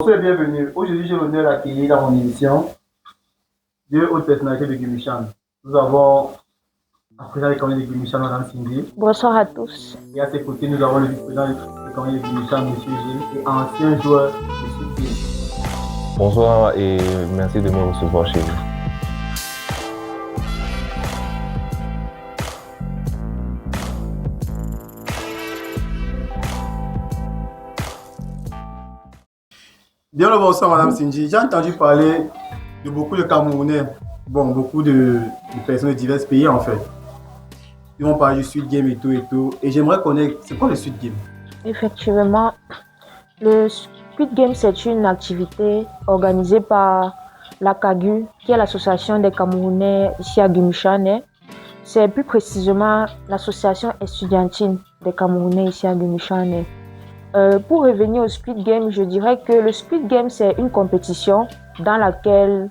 Bonjour et bienvenue. Aujourd'hui, j'ai l'honneur d'accueillir dans mon émission deux hautes personnalités de Guimichan. Nous avons la présidente des communes de Guimichan, Mme Cindy. Bonsoir à tous. Et à ses côtés, nous avons le vice-président des communes de Guimichan, M. Gilles, et ancien joueur de Sud. Bonsoir et merci de me recevoir chez vous. Bien le bonsoir, Mme Cindy. J'ai entendu parler de beaucoup de Camerounais, beaucoup de personnes de divers pays en fait. Ils vont parler du Sud Game et tout. Et j'aimerais connaître, c'est quoi le Sud Game? Effectivement, le Squid Game, c'est une activité organisée par la CAGU, qui est l'association des Camerounais ici à Guimichan. C'est plus précisément l'association estudiantine des Camerounais ici à Guimichan. Pour revenir au Squid Game, je dirais que le Squid Game, c'est une compétition dans laquelle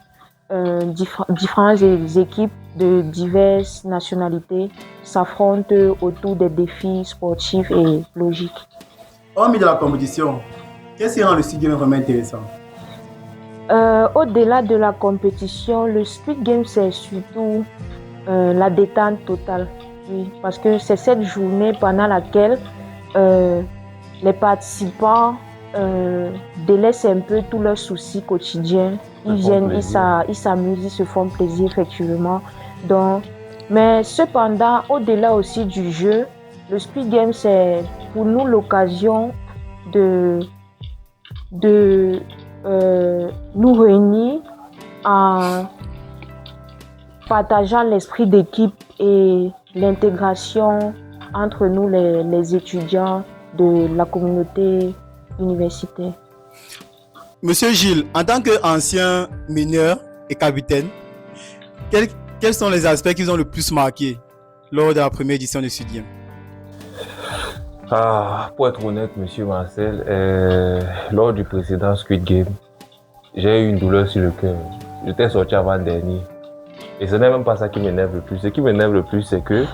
différentes équipes de diverses nationalités s'affrontent autour des défis sportifs et logiques. Hormis de la compétition, qu'est-ce qui rend le Squid Game vraiment intéressant? Au-delà de la compétition, le Squid Game, c'est surtout la détente totale. Oui, parce que c'est cette journée pendant laquelle les participants délaissent un peu tous leurs soucis quotidiens. Ils viennent, ils s'amusent, ils se font plaisir effectivement. Donc, mais cependant, au-delà aussi du jeu, le Squid Game, c'est pour nous l'occasion de nous réunir en partageant l'esprit d'équipe et l'intégration entre nous, les étudiants de la communauté universitaire. Monsieur Gilles, en tant qu'ancien mineur et capitaine, quels sont les aspects qui vous ont le plus marqué lors de la première édition de Sud Game? Pour être honnête, monsieur Marcel, lors du précédent Squid Game, j'ai eu une douleur sur le cœur. J'étais sorti avant-dernier. Et ce n'est même pas ça qui m'énerve le plus. Ce qui m'énerve le plus, c'est que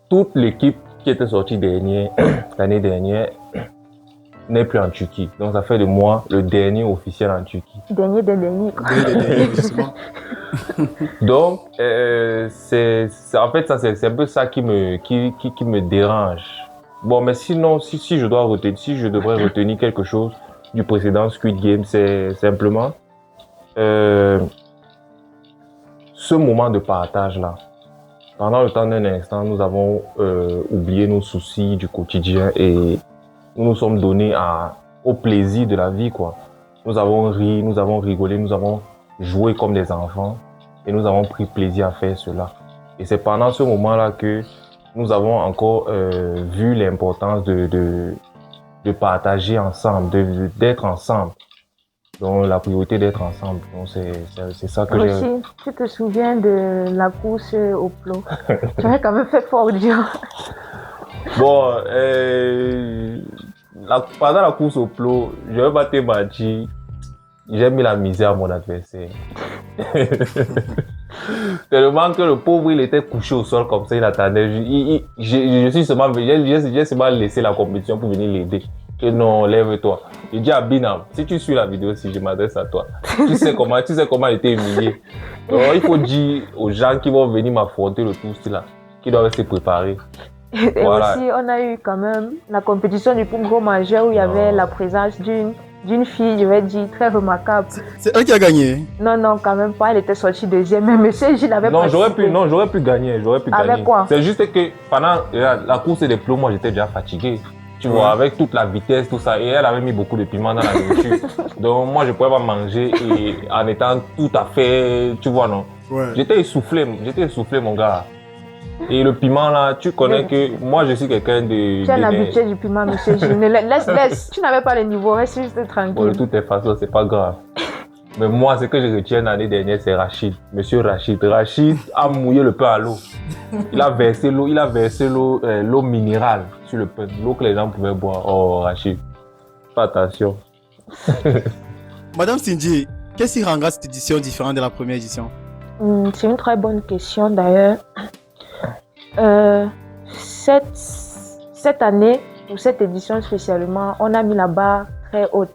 toute l'équipe qui était sortie l'année dernière n'est plus en Turquie. Donc ça fait de moi le dernier officiel en Turquie. Dernier des derniers. Justement. Donc, en fait, c'est un peu ça qui me dérange. Bon, mais sinon, si je devrais retenir quelque chose du précédent Squid Game, c'est simplement ce moment de partage-là. Pendant le temps d'un instant, nous avons oublié nos soucis du quotidien et nous nous sommes donnés au plaisir de la vie, quoi. Nous avons ri, nous avons rigolé, nous avons joué comme des enfants et nous avons pris plaisir à faire cela. Et c'est pendant ce moment-là que nous avons encore vu l'importance de partager ensemble, d'être ensemble. Donc la priorité d'être ensemble. Donc c'est ça que j'ai... Aussi, tu te souviens de la course au plot? Tu avais quand même fait fort dur. Bon, pendant la course au plot, je vais pas te mentir, j'ai mis la misère à mon adversaire. Tellement que le pauvre, il était couché au sol comme ça, il attendait. J'ai seulement laissé la compétition pour venir l'aider. Que non, lève-toi. J'ai dit à Binam, si tu suis la vidéo, si je m'adresse à toi, tu sais comment il était humilié. Donc, il faut dire aux gens qui vont venir m'affronter le tour là, qu'ils doivent se préparer. Et Voilà. aussi, on a eu quand même la compétition du plus gros majeur où il y avait la présence d'une fille, je vais dire, très remarquable. C'est elle qui a gagné? Non, quand même pas. Elle était sortie deuxième. Mais monsieur Gilles avait Non, j'aurais pu gagner. Avec quoi? C'est juste que pendant la course des plots, moi, j'étais déjà fatigué. Tu vois, avec toute la vitesse, tout ça. Et elle avait mis beaucoup de piment dans la nourriture. Donc, moi, je pouvais pas manger et en étant tout à fait, tu vois, non? Ouais. J'étais essoufflé, mon gars. Et le piment là, tu connais que moi je suis quelqu'un de... Tu es un habitué du piment, monsieur Gilles. Laisse. Tu n'avais pas le niveau, reste juste tranquille. Bon, de toutes les façons, c'est pas grave. Mais moi, ce que je retiens l'année dernière, c'est Rachid. Monsieur Rachid. Rachid a mouillé le pain à l'eau. Il a versé l'eau minérale sur le pain. L'eau que les gens pouvaient boire. Oh, Rachid. Fais attention. Madame Cindy, qu'est-ce qui rendra cette édition différente de la première édition? C'est une très bonne question d'ailleurs. Cette année, pour cette édition spécialement, on a mis la barre très haute.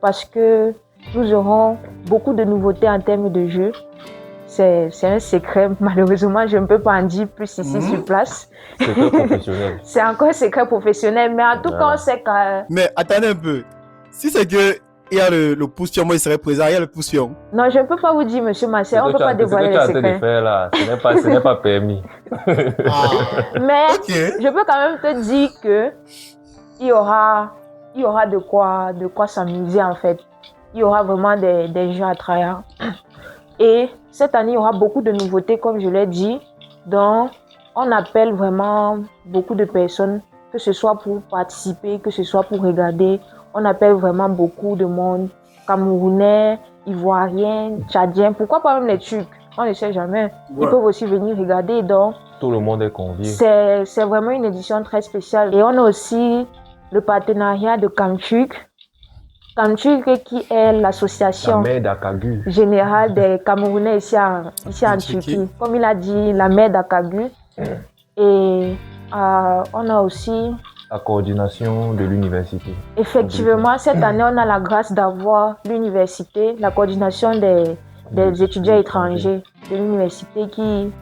parce que nous aurons beaucoup de nouveautés en termes de jeu. C'est un secret, malheureusement, je ne peux pas en dire plus ici sur place. Secret professionnel. C'est encore un secret professionnel, mais en tout cas, on sait que... Mais attendez un peu. Si c'est que il y a le poussion, moi il serait présent, il y a le poussion. Non, je ne peux pas vous dire, monsieur Marcel, on ne peut pas dévoiler les secrets. Ce que tu es en train de faire là, ce n'est pas permis. Mais je peux quand même te dire que il y aura de quoi s'amuser en fait. Il y aura vraiment des jeux à tryhard. Et cette année, il y aura beaucoup de nouveautés, comme je l'ai dit. Donc, on appelle vraiment beaucoup de personnes, que ce soit pour participer, que ce soit pour regarder. On appelle vraiment beaucoup de monde, Camerounais, Ivoiriens, Tchadiens, pourquoi pas même les Turcs, on ne sait jamais. Ils peuvent aussi venir regarder. Donc, tout le monde est convié. C'est vraiment une édition très spéciale. Et on a aussi le partenariat de Kamturk. Kamturk qui est l'association générale des Camerounais ici en Turquie. Comme il a dit, la mère d'Akagu. Et on a aussi la coordination de l'université. Effectivement, cette année, on a la grâce d'avoir l'université, la coordination des étudiants étrangers de l'université qui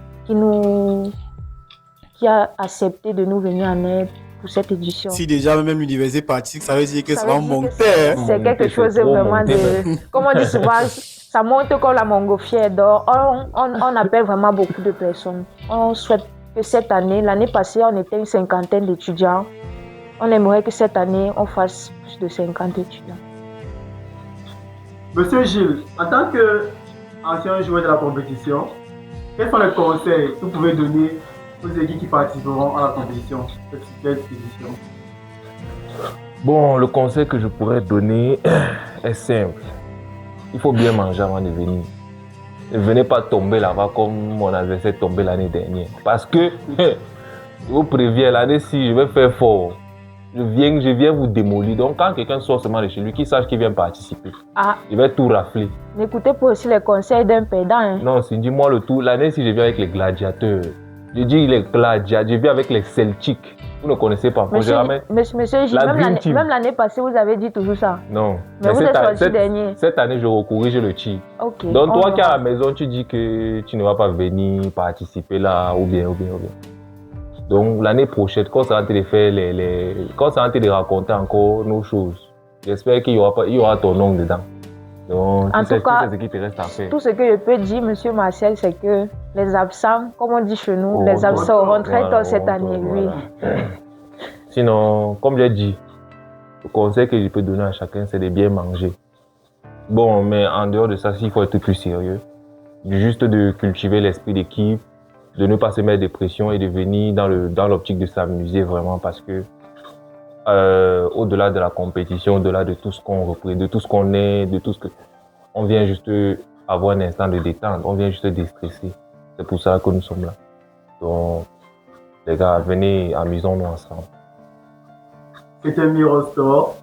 a accepté de nous venir en aide pour cette édition. Si déjà même l'université participe, ça veut dire que ça va monter. C'est quelque chose vraiment de... Comme on dit souvent, ça monte comme la montgolfière. Donc, on appelle vraiment beaucoup de personnes. On souhaite que cette année, l'année passée, on était une cinquantaine d'étudiants. On aimerait que cette année, on fasse plus de 50 étudiants. Monsieur Gilles, en tant qu'ancien joueur de la compétition, quels sont les conseils que vous pouvez donner aux équipes qui participeront à la compétition, cette édition? Bon, le conseil que je pourrais donner est simple. Il faut bien manger avant de venir. Ne venez pas tomber là-bas comme mon adversaire est tombé l'année dernière. Parce que, je vous préviens, l'année-ci, je vais faire fort. Je viens vous démolir. Donc, quand quelqu'un sort seulement de chez lui, qu'il sache qu'il vient participer. Il va tout rafler. N'écoutez pas aussi les conseils d'un pédant. Hein. Non, c'est dis-moi le tout. L'année-ci, je viens avec les gladiateurs. Je dis les gladiateurs, je viens avec les Celtics. Vous ne connaissez pas. Monsieur Gilles, même l'année passée, vous avez dit toujours ça. Non. Mais vous êtes sorti dernier. Cette année, je corrige le tir. Okay, donc, toi qui es à la maison, tu dis que tu ne vas pas venir participer là, ou bien. Donc, l'année prochaine, quand ça va te faire quand ça va te raconter encore nos choses, j'espère qu'il y aura ton nom dedans. Donc, en tout cas, ce qui te reste à faire. Tout ce que je peux dire, monsieur Marcel, c'est que les absents, comme on dit chez nous, les absents auront très tôt cette année, oui. Sinon, comme j'ai dit, le conseil que je peux donner à chacun, c'est de bien manger. Bon, mais en dehors de ça, il faut être plus sérieux. Juste de cultiver l'esprit d'équipe, de ne pas se mettre de pression et de venir dans l'optique de s'amuser vraiment parce que au-delà de la compétition, au-delà de tout ce qu'on représente, de tout ce qu'on est, de tout ce que... On vient juste avoir un instant de détente, on vient juste déstresser. C'est pour ça que nous sommes là. Donc, les gars, venez, amusons-nous ensemble. C'était Mirostor.